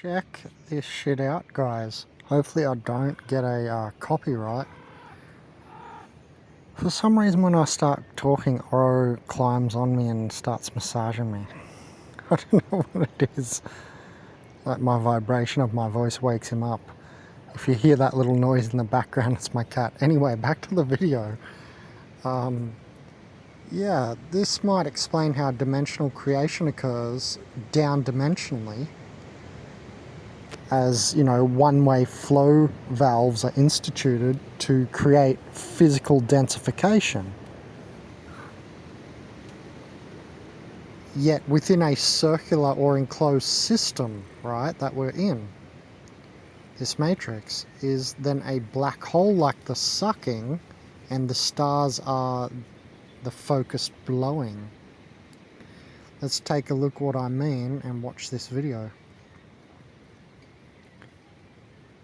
Check this shit out, guys. Hopefully I don't get a copyright. For some reason when I start talking, Oro climbs on me and starts massaging me. I don't know what it is. Like my vibration of my voice wakes him up. If you hear that little noise in the background, it's my cat. Anyway, back to the video. Yeah, this might explain how dimensional creation occurs down dimensionally. As you know, one-way flow valves are instituted to create physical densification. Yet within a circular or enclosed system, right, that we're in, this matrix is then a black hole like the sucking, and the stars are the focused blowing. Let's take a look what I mean and watch this video.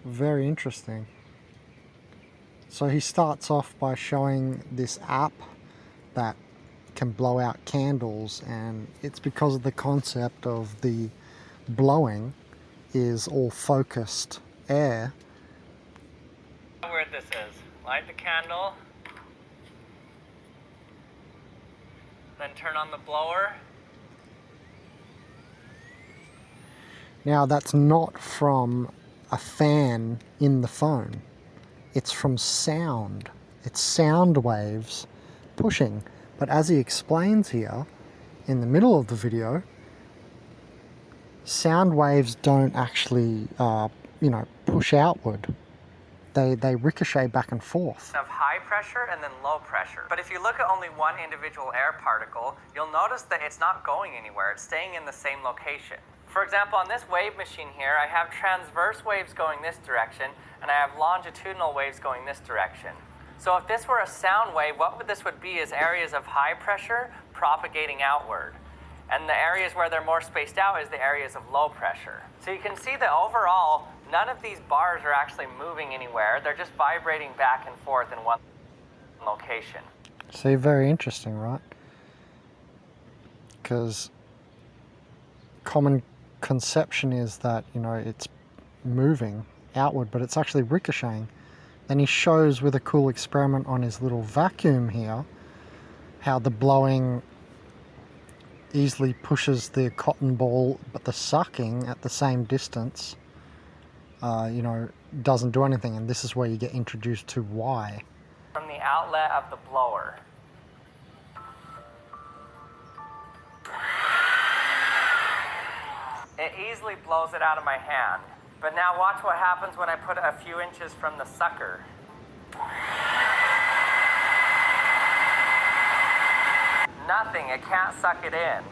Very interesting. So he starts off by showing this app that can blow out candles, and it's because of the concept of the blowing is all focused air. How weird this is. Light the candle, then turn on the blower. Now that's not from a fan in the phone. It's from sound. It's sound waves pushing. But as he explains here, in the middle of the video, sound waves don't actually, push outward. They ricochet back and forth. Of high pressure and then low pressure. But if you look at only one individual air particle, you'll notice that it's not going anywhere. It's staying in the same location. For example, on this wave machine here, I have transverse waves going this direction, and I have longitudinal waves going this direction. So if this were a sound wave, what this would be is areas of high pressure propagating outward. And the areas where they're more spaced out is the areas of low pressure. So you can see that overall, none of these bars are actually moving anywhere. They're just vibrating back and forth in one location. See, very interesting, right? Because common conception is that, it's moving outward, but it's actually ricocheting. Then he shows with a cool experiment on his little vacuum here how the blowing easily pushes the cotton ball, but the sucking at the same distance, doesn't do anything. And this is where you get introduced to why. From the outlet of the blower. It easily blows it out of my hand. But now watch what happens when I put it a few inches from the sucker. Nothing, it can't suck it in.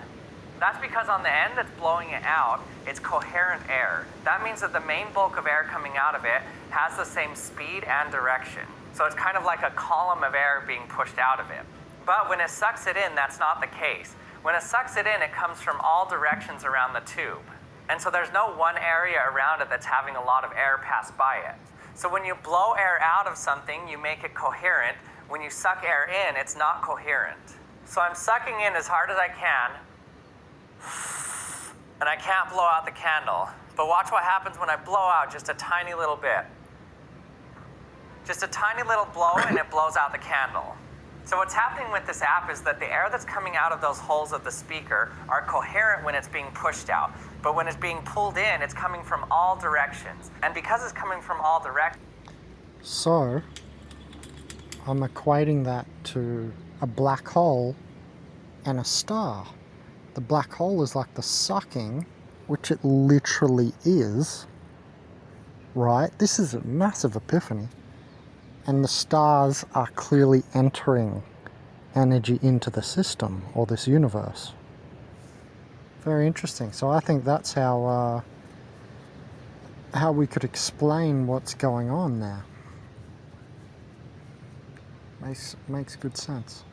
That's because on the end that's blowing it out, it's coherent air. That means that the main bulk of air coming out of it has the same speed and direction. So it's kind of like a column of air being pushed out of it. But when it sucks it in, that's not the case. When it sucks it in, it comes from all directions around the tube. And so there's no one area around it that's having a lot of air pass by it. So when you blow air out of something, you make it coherent. When you suck air in, it's not coherent. So I'm sucking in as hard as I can, and I can't blow out the candle. But watch what happens when I blow out just a tiny little bit. Just a tiny little blow, and it blows out the candle. So what's happening with this app is that the air that's coming out of those holes of the speaker are coherent when it's being pushed out. But when it's being pulled in, it's coming from all directions. And because it's coming from all directions... So, I'm equating that to a black hole and a star. The black hole is like the sucking, which it literally is, right? This is a massive epiphany. And the stars are clearly entering energy into the system, or this universe. Very interesting. So I think that's how we could explain what's going on there. Makes good sense.